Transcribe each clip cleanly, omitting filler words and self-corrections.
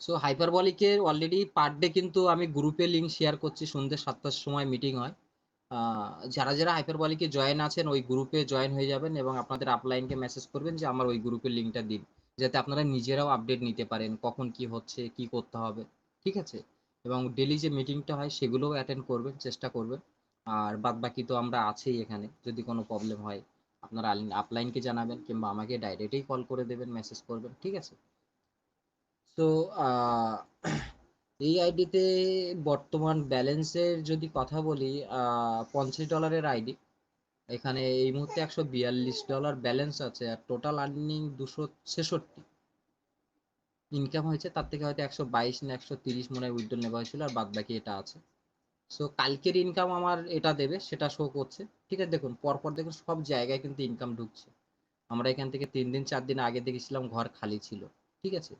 So হাইপারবলিকের already per day কিন্তু আমি গ্রুপে লিঙ্ক শেয়ার করছি, সন্ধ্যে 7টার সময় মিটিং হয়। যারা যারা হাইপারবলিকে জয়েন আছেন ওই গ্রুপে জয়েন হয়ে যাবেন এবং আপনাদের আপলাইনকে মেসেজ করবেন যে আমার ওই গ্রুপের লিঙ্কটা দিন, যাতে আপনারা নিজেরাও আপডেট নিতে পারেন কখন কি হচ্ছে কি করতে হবে। ঠিক আছে? এবং ডেলি যে মিটিংটা হয় সেগুলোও অ্যাটেন্ড করবেন, চেষ্টা করবেন। আর বাদ বাকি তো আমরা আছি এখানে, যদি কোনো প্রবলেম হয় আপনারা আপলাইনকে জানাবেন কিংবা আমাকে ডাইরেক্টই কল করে দেবেন, মেসেজ করবেন। ঠিক আছে? তো এই আইডিতে বর্তমান ব্যালেন্সের যদি কথা বলি, $50 আইডি। এখানে এই মুহূর্তে $142 ব্যালেন্স আছে, আর টোটাল আর্নিং 266 ইনকাম হয়েছে। তার থেকে হয়তো 122 না 130 মনে হয় উইথড্রল নেওয়া হয়েছিল, আর বাদ বাকি এটা আছে। সো কালকের ইনকাম আমার এটা দেবে, সেটা শো করছে। ঠিক আছে, দেখুন পরপর দেখুন সব জায়গায় কিন্তু ইনকাম ঢুকছে। আমরা এখান থেকে 3 দিন 4 দিন আগে দেখেছিলাম ঘর খালি ছিল। ঠিক আছে?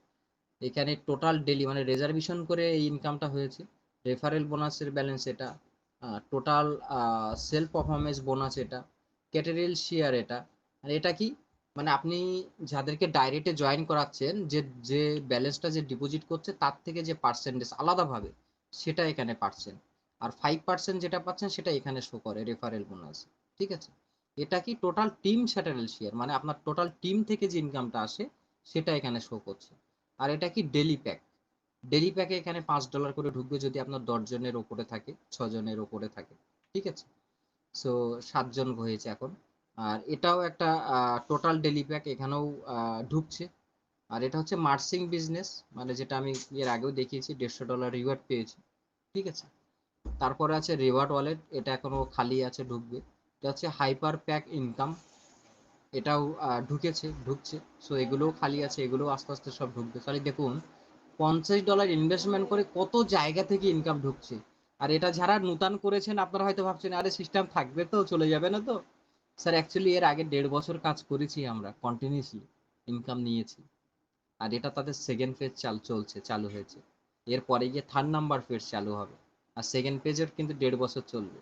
এখানে টোটাল ডেলি মানে রেজার্ভেশন করে এই ইনকামটা হয়েছে। রেফারেল বোনাসের ব্যালেন্স এটা, টোটাল সেলফ পারফরমেন্স বোনাস এটা, ক্যাটেরিয়াল শেয়ার এটা। আর এটা কি, মানে আপনি যাদেরকে ডাইরেক্টে জয়েন করাচ্ছেন, যে যে ব্যালেন্সটা যে ডিপোজিট করছে তার থেকে যে পার্সেন্টেজ আলাদাভাবে, সেটা এখানে পাচ্ছেন। আর 5% যেটা পাচ্ছেন সেটা এখানে শো করে রেফারেল বোনাস। ঠিক আছে? এটা কি টোটাল টিম স্যাটেল শেয়ার, মানে আপনার টোটাল টিম থেকে যে ইনকামটা আসে সেটা এখানে শো করছে। আর এটা কি ডেলি প্যাক। ডেলি প্যাকে এখানে $5 করে ঢুকবে যদি আপনার 10 জনের ওপরে থাকে, 6 জনের ওপরে থাকে। ঠিক আছে? সো 7 জন হয়েছে এখন। আর এটাও একটা টোটাল ডেলি প্যাক, এখানেও ঢুকছে। আর এটা হচ্ছে মার্সিং বিজনেস, মানে যেটা আমি এর আগেও দেখিয়েছি, $150 রিওয়ার্ড পেয়েছি। ঠিক আছে? তারপরে আছে রিওয়ার্ড ওয়ালেট, এটা এখনো খালি আছে, ঢুকবে। এটা হচ্ছে হাইপার প্যাক ইনকাম, এটাও ঢুকছে। সো এগুলোও খালি আছে, এগুলোও আস্তে আস্তে সব ঢুকবে। তাহলে দেখুন $50 ইনভেস্টমেন্ট করে কত জায়গা থেকে ইনকাম ঢুকছে। আর এটা যারা নূতন করেছেন আপনারা হয়তো ভাবছেন আরে সিস্টেম থাকবে তো, চলে যাবে না তো। স্যার অ্যাকচুয়ালি এর আগে 1.5 বছর কাজ করেছি আমরা কন্টিনিউসলি, ইনকাম নিয়েছি। আর এটা তাদের সেকেন্ড ফেজ চালু হয়েছে। এরপরে গিয়ে থার্ড নাম্বার ফেজ চালু হবে। আর সেকেন্ড পেজের কিন্তু 1.5 বছর চলবে,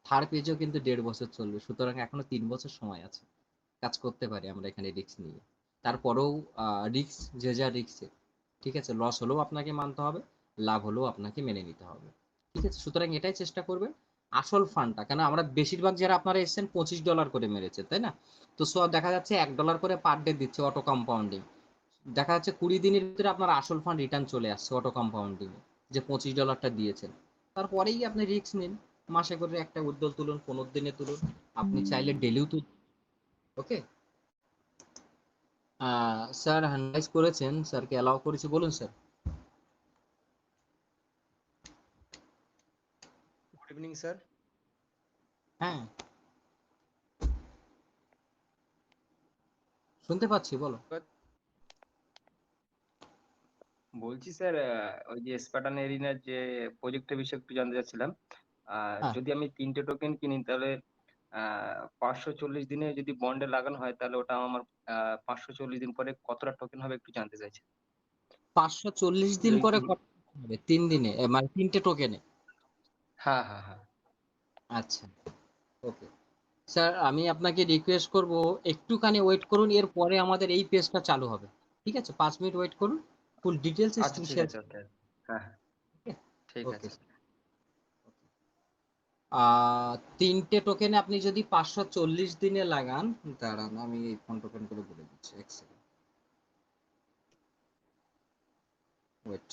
থার্ড পেজও কিন্তু 1.5 বছর চলবে। সুতরাং এখনো 3 বছর সময় আছে, কাজ করতে পারি আমরা এখানে রিস্ক নিয়ে। তারপরেও রিস্ক যে যা রিস্ক। ঠিক আছে? লস হলেও আপনাকে মানতে হবে, লাভ হলেও আপনাকে মেনে নিতে হবে। ঠিক আছে? সুতরাং এটাই চেষ্টা করবেন। আসল ফান্ডটা, কেন আমরা বেশিরভাগ যারা আপনারা এসেছেন $25 করে মেরেছে, তাই না? তো সব দেখা যাচ্ছে $1 করে পার ডে দিচ্ছে অটো কম্পাউন্ডিং। দেখা যাচ্ছে 20 দিনের ভিতরে আপনার আসল ফান্ড রিটার্ন চলে আসছে অটো কম্পাউন্ডিং এ, যে $25 দিয়েছেন। তারপরেই আপনি রিস্ক নিন, মাসে করে একটা উইথড্রল তুলুন, 15 দিনে তুলুন, আপনি চাইলে ডেলিও তুলুন। ওকে? স্যার হ্যান্ড রাইজ করেছেন, স্যারকে অ্যালাউ করেছি, বলুন স্যার। Good evening sir. হ্যাঁ, শুনতে পাচ্ছি, বলো। বলছি স্যার, ওই যে স্পার্টান এরিনার যে প্রজেক্টের বিষয়ে একটু জানতে চাচ্ছিলাম। হ্যাঁ, যদি আমি 3টে টোকেন কিনি তাহলে 540 দিনে যদি বন্ডে লাগানো হয় তাহলে ওটা আমার 540 দিন পরে কতটা টোকেন হবে একটু জানতে চাইছি। 540 দিন যদি পরে কত হবে? 3 দিনে, মানে 3টে টোকেনে? হ্যাঁ হ্যাঁ হ্যাঁ। আচ্ছা, ওকে। স্যার আমি আপনাকে রিকোয়েস্ট করব, একটুখানি ওয়েট করুন, এরপরে আমাদের এই পেজটা চালু হবে। ঠিক আছে? 5 মিনিট ওয়েট করুন, ফুল ডিটেলস আচ্ছা ঠিক শেয়ার। আছে, ওকে। হ্যাঁ হ্যাঁ, ঠিক ওকে। আছে। 3টে টোকেনে আপনি যদি 540 দিনে লাগান, দাঁড়ান আমি এই ফোন টোকেন করে বলে দিচ্ছি, এক সেকেন্ড ওয়েট।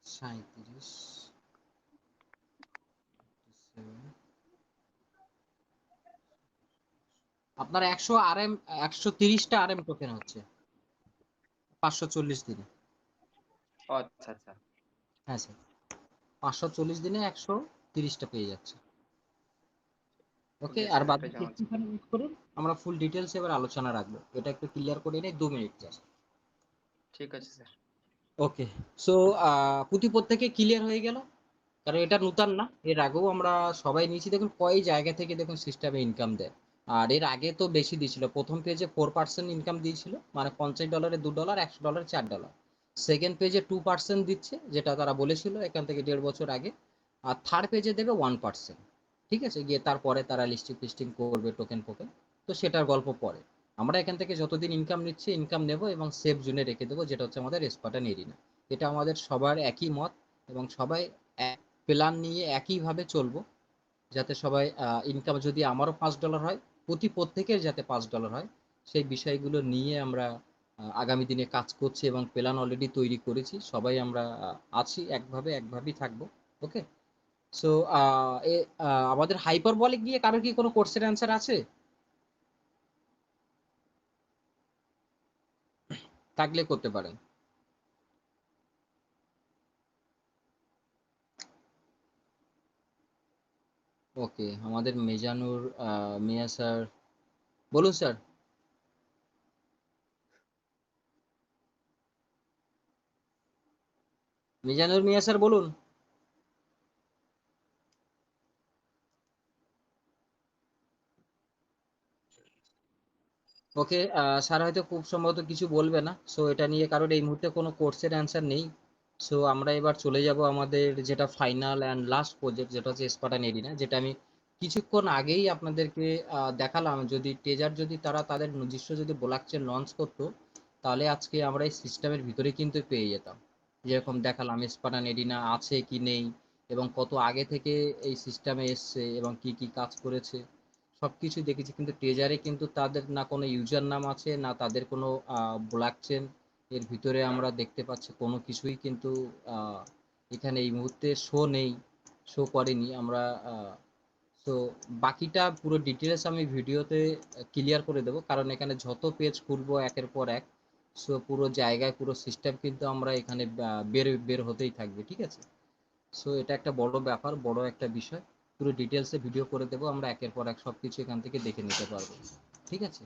সাঁইত্রিশ, আপনার 130টা RM টোকেন হচ্ছে 540 দিনে। ও আচ্ছা আচ্ছা। হ্যাঁ স্যার, 540 দিনে 130টা পেয়ে যাচ্ছে। ওকে, ওকে আর স্যার, বাদ এটাই বাকি জানার ছিল। একটুখানি ওয়েট করুন, আমরা ফুল ডিটেলস এবার আলোচনা রাখবো, এটা একটু ক্লিয়ার করে নেই, 2 মিনিট জাস্ট। ঠিক আছে স্যার। ওকে, সো পুঁথি প্রত্যেকে ক্লিয়ার হয়ে গেল, কারণ এটা নতুন না, এর আগেও আমরা সবাই নিয়েছি। দেখুন কয় জায়গা থেকে দেখুন সিস্টেমে ইনকাম দেয়। আর এর আগে তো বেশি দিয়েছিল, প্রথম পেজে 4% ইনকাম দিয়েছিল, মানে $50 $2, $100 $4। সেকেন্ড পেজে 2% দিচ্ছে, যেটা তারা বলেছিল এখান থেকে 1.5 বছর আগে। আর থার্ড পেজে দেবে 1%। ঠিক আছে, গিয়ে তারপরে তারা লিস্টিং ফিস্টিং করবে, টোকেন ফোকেন, তো সেটার গল্প পরে। আমরা এখান থেকে যতদিন ইনকাম নিচ্ছি ইনকাম নেব এবং সেফ জোনে রেখে দেবো, যেটা হচ্ছে আমাদের স্পাটা নেরিনা। এটা আমাদের সবার একই মত, এবং সবাই প্ল্যান নিয়ে একইভাবে চলবো, যাতে সবাই ইনকাম যদি আমারও $5 হয়, প্রত্যেকের যাতে $5 হয়, সেই বিষয়গুলো নিয়ে আমরা আগামী দিনে কাজ করছি এবং প্ল্যান অলরেডি তৈরি করেছি। সবাই আমরা আছি একভাবেই থাকবো। ওকে, সো আমাদের হাইপারবলিক নিয়ে কারোর কি কোনো কোশ্চেন অ্যান্সার আছে? থাকলে করতে পারেন। ওকে, আমাদের মেজানুর মিয়া স্যার, বলুন স্যার। মিজানুর মিয়া স্যার বলুন। ওকে, স্যার হয়তো খুব সম্ভবত কিছু বলবে না, সো এটা নিয়ে কারণ এই মুহূর্তে কোনো কোর্সের অ্যান্সার নেই। সো আমরা এবার চলে যাব আমাদের যেটা ফাইনাল অ্যান্ড লাস্ট প্রজেক্ট, যেটা হচ্ছে স্পাটা নেরিনা, যেটা আমি কিছুক্ষণ আগেই আপনাদেরকে দেখালাম। যদি টেজার যদি তারা তাদের নিজস্ব যদি ব্লক চেইন লঞ্চ করতো, তাহলে আজকে আমরা এই সিস্টেমের ভিতরে কিন্তু পেয়ে যেতাম। যেরকম দেখালাম স্পাটা নেরিনা আছে কি নেই, এবং কত আগে থেকে এই সিস্টেমে এসছে এবং কি কি কাজ করেছে, সবকিছু দেখেছি। কিন্তু ট্রেজারে কিন্তু তাদের না কোনো ইউজার নাম আছে, না তাদের কোনো ব্লক চেন এর ভিতরে আমরা দেখতে পাচ্ছি, কোনো কিছুই কিন্তু আহ, এখানে এই মুহূর্তে শো নেই, শো করেনি আমরা। তো বাকিটা পুরো ডিটেলস আমি ভিডিওতে ক্লিয়ার করে দেবো, কারণ এখানে যত পেজ খুলবো একের পর এক, সো পুরো জায়গায় পুরো সিস্টেম কিন্তু আমরা এখানে বের বের হতেই থাকবে। ঠিক আছে, সো এটা একটা বড় ব্যাপার, বড় একটা বিষয়। পুরো ডিটেলসে ভিডিও করে দেবো, আমরা একের পর এক সবকিছু এখান থেকে দেখে নিতে পারবো। ঠিক আছে,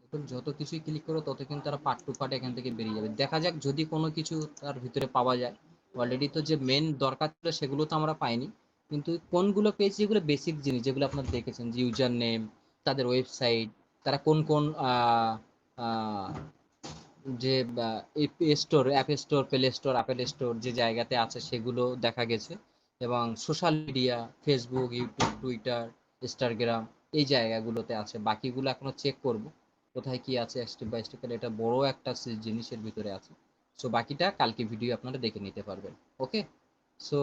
দেখুন যত কিছুই ক্লিক করো তত কিন্তু তারা পার্ট টু পার্ট এখান থেকে বেরিয়ে যাবে। দেখা যাক যদি কোনো কিছু তার ভিতরে পাওয়া যায়। অলরেডি তো যে মেন দরকার ছিল সেগুলো তো আমরা পাইনি, কিন্তু কোনগুলো পেয়েছি যেগুলো বেসিক জিনিস, যেগুলো আপনারা দেখেছেন, যে ইউজার নেম, তাদের ওয়েবসাইট, তারা কোন কোন আহ, যে store, app store, play store, apple store যে জায়গাতে আছে সেগুলো দেখা গেছে। এবং social media, Facebook, YouTube, Twitter, Instagram, এই জায়গাগুলোতে আছে। বাকিগুলো এখনো চেক করব কোথায় কি আছে স্টেপ বাই স্টেপ, এটা বড় একটা জিনিসের ভিতরে আছে। সো বাকিটা কালকে ভিডিও আপনারা দেখে নিতে পারবেন। ওকে, সো